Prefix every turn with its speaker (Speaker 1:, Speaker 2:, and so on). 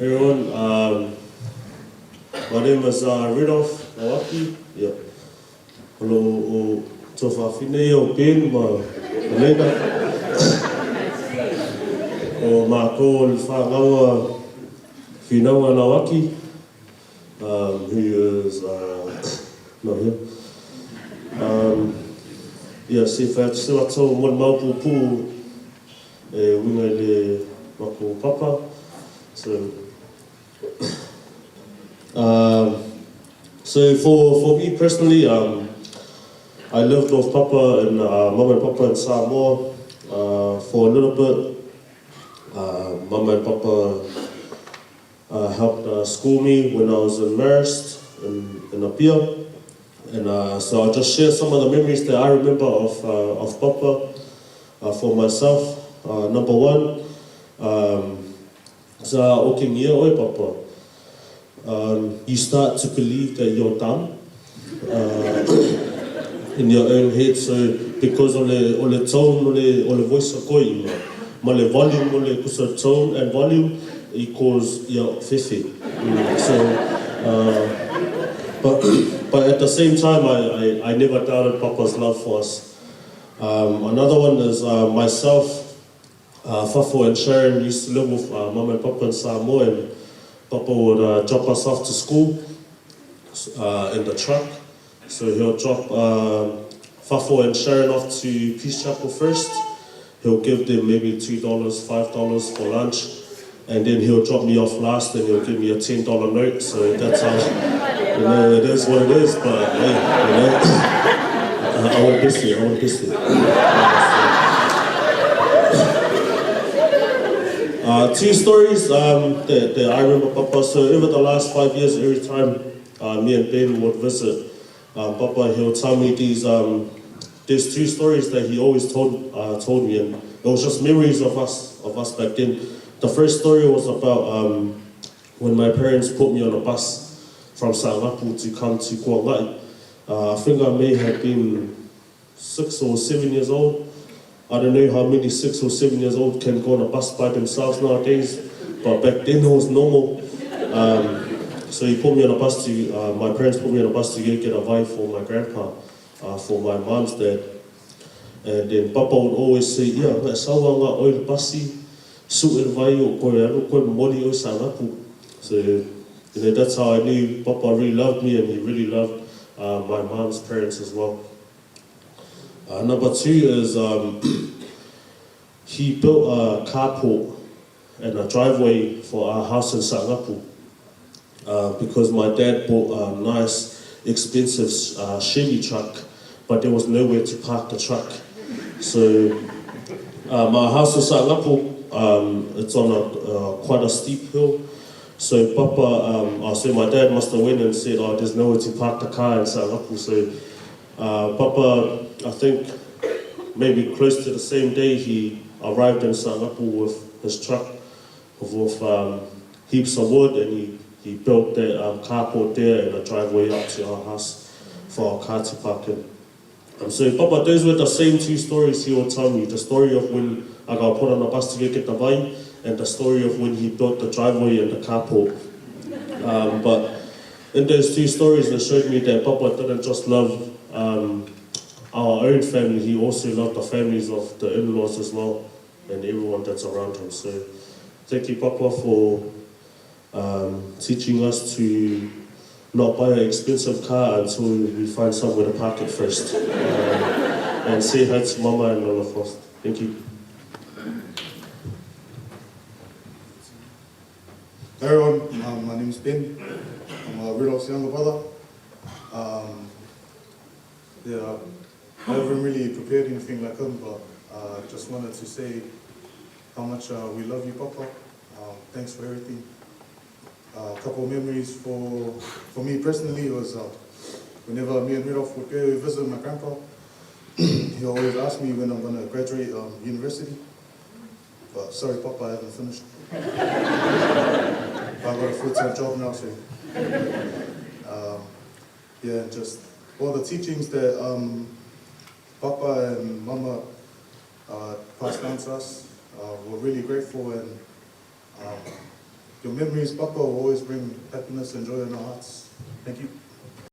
Speaker 1: Hey everyone, my name is Rudolf, Lauaki. Yeah. Hello, tofafine o Ben, Elena. O Marco Whāngaua Whinaua Lauaki, who is not here. Yeah, se whātua tau Molimau pūpū e winga le mako papa. So for me personally, I lived with Papa and Mama and Papa in Samoa for a little bit. Mama and Papa helped school me when I was in Marist in Apia. And so I'll just share some of the memories that I remember of Papa for myself. Number one, sa okingia oi Papa. You start to believe that you're dumb in your own head. So because ole tone, ole voice a koi, ma le volume, ole kusa tone and volume equals your fefe. But at the same time, I never doubted Papa's love for us. Another one is myself, Fafo and Sharon used to live with Mama and Papa in Samoa, and Papa would drop us off to school in the truck. So he'll drop Fafo and Sharon off to Peace Chapel first. He'll give them maybe $2, $5 for lunch. And then he'll drop me off last and he'll give me a $10 note. So that's how, it is what it is. But hey, I won't miss it, two stories that I remember Papa. So over the last 5 years, every time me and Ben would visit Papa, he'll tell me there's two stories that he always told me, and it was just memories of us back then. The first story was about when my parents put me on a bus from Salū to come to G-VAI. I think I may have been 6 or 7 years old. I don't know how many 6 or 7 years old can go on a bus by themselves nowadays, but back then it was normal. So he put me on a bus my parents put me on a bus to get a vai for my grandpa, for my mom's dad. And then Papa would always say, yeah, sawa nga oil basi, su'il vai o koe moli o Salū. So, that's how I knew Papa really loved me, and he really loved my mom's parents as well. Number two is he built a carport and a driveway for our house in Salū because my dad bought a nice, expensive Simi truck, but there was nowhere to park the truck. So my house in Salū, it's on quite a steep hill. So Papa, so my dad must have went and said, oh, there's nowhere to park the car in Salū. So Papa, I think maybe close to the same day, he arrived in Salū with his truck with heaps of wood, and he built that carport there and a driveway up to our house for our car to park in. So Papa, those were the same two stories he would tell me. The story of when I got put on a bus to get the vai, and the story of when he built the driveway and the carport. But in those two stories, it showed me that Papa didn't just love our own family, he also loved the families of the in-laws as well, and everyone that's around him. So thank you, Papa, for teaching us to not buy an expensive car until we find somewhere to park it first. And say hi to Mama and all of us. Thank you.
Speaker 2: Hey everyone, my name is Ben. I'm Rudolf's younger brother. I haven't really prepared anything like him, but just wanted to say how much we love you, Papa. Thanks for everything. A couple of memories for me personally was whenever me and Rudolf would go visit my grandpa, he always asked me when I'm going to graduate university. But sorry, Papa, I haven't finished. I've got a full-time job now, so yeah, just all the teachings that Papa and Mama passed down to us. We're really grateful, and your Your memories, Papa, will always bring happiness and joy in our hearts. Thank you.